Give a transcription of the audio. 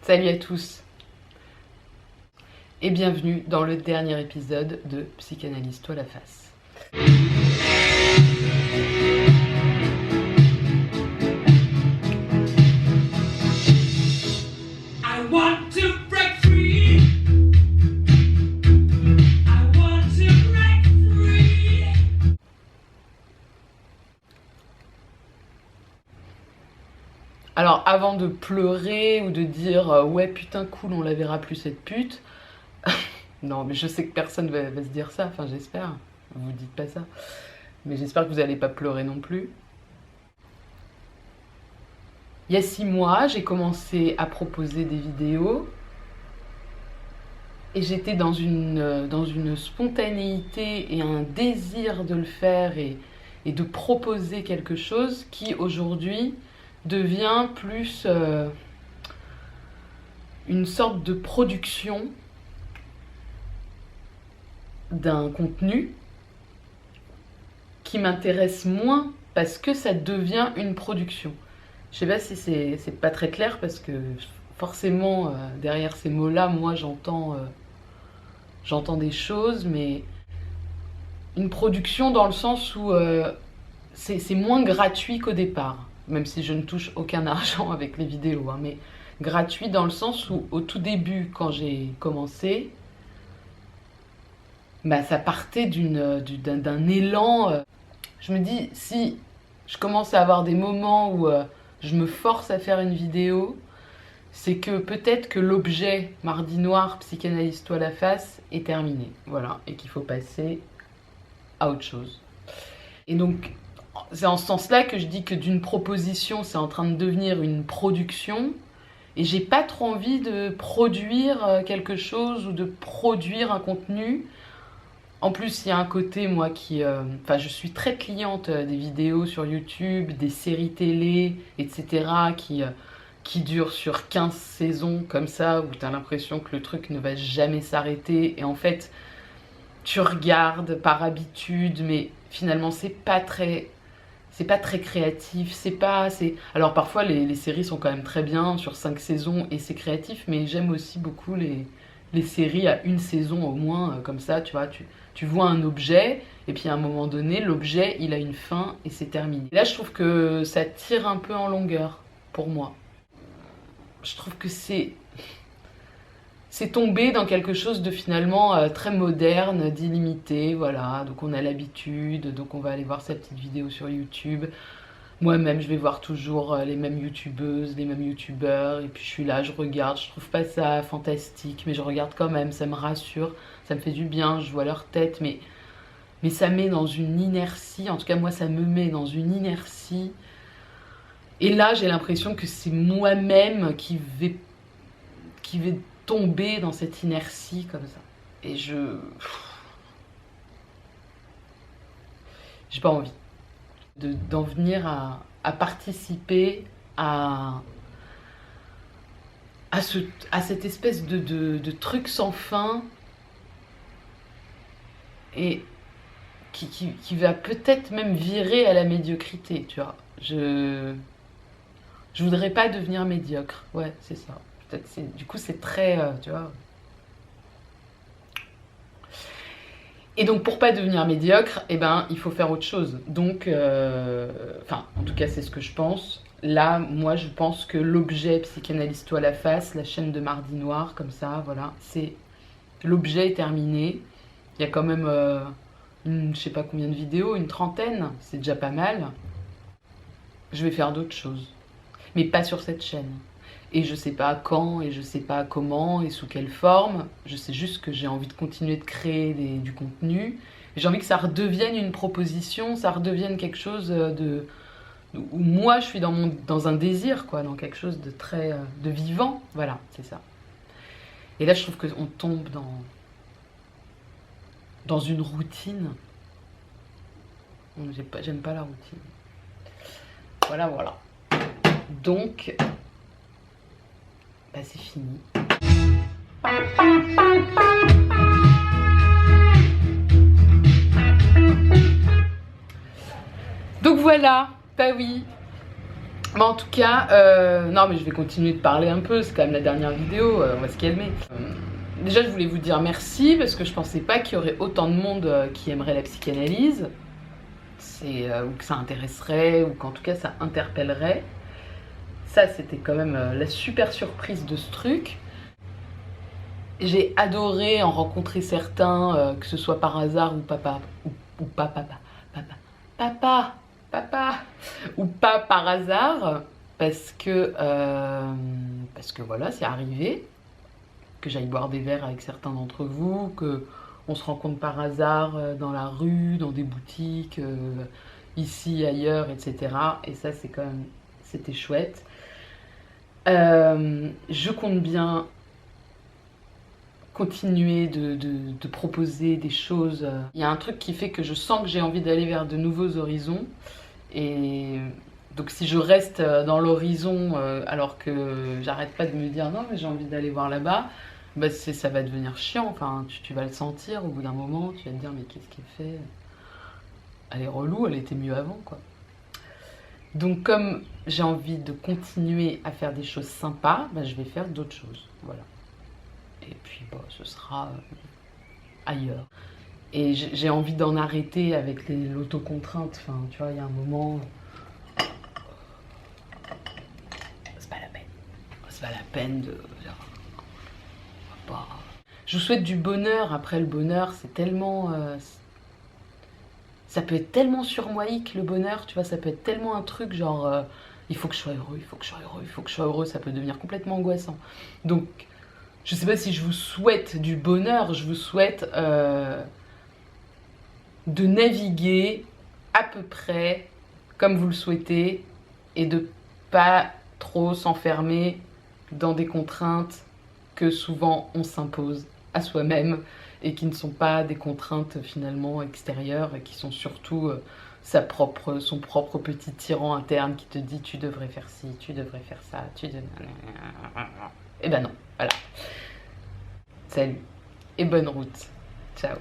Salut à tous et bienvenue dans le dernier épisode de Psychanalyse-toi la face. Alors avant de pleurer ou de dire ouais putain cool on la verra plus cette pute, non mais je sais que personne va se dire ça, enfin j'espère, vous dites pas ça, mais j'espère que vous allez pas pleurer non plus. Il y a 6 mois j'ai commencé à proposer des vidéos et j'étais dans une spontanéité et un désir de le faire et de proposer quelque chose qui aujourd'hui devient plus une sorte de production d'un contenu qui m'intéresse moins parce que ça devient une production. Je sais pas si c'est pas très clair parce que forcément derrière ces mots-là, moi j'entends des choses, mais une production dans le sens où c'est moins gratuit qu'au départ. Même si je ne touche aucun argent avec les vidéos, hein, mais gratuit dans le sens où au tout début, quand j'ai commencé, bah, ça partait d'un élan. Je me dis, si je commence à avoir des moments où je me force à faire une vidéo, c'est que peut-être que l'objet Mardi Noir, Psychanalyse-toi la face, est terminé. Voilà, et qu'il faut passer à autre chose. Et donc, c'est en ce sens-là que je dis que d'une proposition, c'est en train de devenir une production. Et j'ai pas trop envie de produire quelque chose ou de produire un contenu. En plus, il y a un côté, moi, enfin, je suis très cliente des vidéos sur YouTube, des séries télé, etc., qui durent sur 15 saisons, comme ça, où tu as l'impression que le truc ne va jamais s'arrêter. Et en fait, tu regardes par habitude, mais finalement, c'est pas très créatif, alors parfois les séries sont quand même très bien sur 5 saisons et c'est créatif, mais j'aime aussi beaucoup les séries à une saison au moins, comme ça, tu vois, tu vois un objet et puis à un moment donné, l'objet il a une fin et c'est terminé. Là je trouve que ça tire un peu en longueur pour moi. Je trouve que c'est tombé dans quelque chose de finalement très moderne, d'illimité, voilà. Donc on a l'habitude, donc on va aller voir sa petite vidéo sur YouTube. Moi-même, je vais voir toujours les mêmes youtubeuses, les mêmes youtubeurs, et puis je suis là, je regarde, je trouve pas ça fantastique, mais je regarde quand même, ça me rassure, ça me fait du bien, je vois leur tête, mais ça met dans une inertie, en tout cas moi ça me met dans une inertie. Et là, j'ai l'impression que c'est moi-même qui vais tomber dans cette inertie comme ça. Et j'ai pas envie d'en venir à participer à cette espèce de truc sans fin et qui va peut-être même virer à la médiocrité, tu vois. Je voudrais pas devenir médiocre, ouais, c'est ça. Du coup, c'est très, tu vois. Et donc, pour pas devenir médiocre, eh ben, il faut faire autre chose. Donc, enfin, en tout cas, c'est ce que je pense. Là, moi, je pense que l'objet Psychanalyse-toi la face, la chaîne de Mardi Noir, comme ça, voilà, l'objet est terminé. Il y a quand même, je sais pas combien de vidéos, une trentaine, c'est déjà pas mal. Je vais faire d'autres choses, mais pas sur cette chaîne. Et je sais pas quand, et je sais pas comment, et sous quelle forme. Je sais juste que j'ai envie de continuer de créer du contenu. J'ai envie que ça redevienne une proposition, ça redevienne quelque chose où moi je suis dans un désir, quoi, dans quelque chose de très de vivant. Voilà, c'est ça. Et là je trouve qu'on tombe dans une routine. J'aime pas la routine. Voilà, voilà. Donc, bah c'est fini. Donc voilà, bah oui, Mais en tout cas, non mais je vais continuer de parler un peu, c'est quand même la dernière vidéo, on va se calmer. Déjà je voulais vous dire merci parce que je pensais pas qu'il y aurait autant de monde qui aimerait la psychanalyse, ou que ça intéresserait, ou qu'en tout cas ça interpellerait. Ça c'était quand même la super surprise de ce truc. J'ai adoré en rencontrer certains, que ce soit par hasard ou papa, ou pas papa, papa, ou pas par hasard, parce que voilà, c'est arrivé, que j'aille boire des verres avec certains d'entre vous, que on se rencontre par hasard dans la rue, dans des boutiques, ici, ailleurs, etc. Et ça, c'est quand même, c'était chouette. Je compte bien continuer de proposer des choses. Il y a un truc qui fait que je sens que j'ai envie d'aller vers de nouveaux horizons. Et donc si je reste dans l'horizon alors que j'arrête pas de me dire non mais j'ai envie d'aller voir là-bas, bah ça va devenir chiant. Enfin, tu vas le sentir au bout d'un moment, tu vas te dire mais qu'est-ce qu'elle fait? Elle est relou, elle était mieux avant quoi. Donc comme j'ai envie de continuer à faire des choses sympas, bah, je vais faire d'autres choses. Voilà. Et puis bah, ce sera ailleurs. Et j'ai envie d'en arrêter avec l'autocontrainte. Enfin, tu vois, il y a un moment, c'est pas la peine. C'est pas la peine de. Je vous souhaite du bonheur. Après, le bonheur, c'est tellement. Ça peut être tellement surmoïque, le bonheur, tu vois, ça peut être tellement un truc genre. Il faut que je sois heureux, il faut que je sois heureux, il faut que je sois heureux. Ça peut devenir complètement angoissant. Donc, je sais pas si je vous souhaite du bonheur, je vous souhaite de naviguer à peu près comme vous le souhaitez et de pas trop s'enfermer dans des contraintes que souvent on s'impose à soi-même et qui ne sont pas des contraintes finalement extérieures et qui sont surtout son propre petit tyran interne qui te dit tu devrais faire ci, tu devrais faire ça, Et ben non, voilà. Salut et bonne route. Ciao.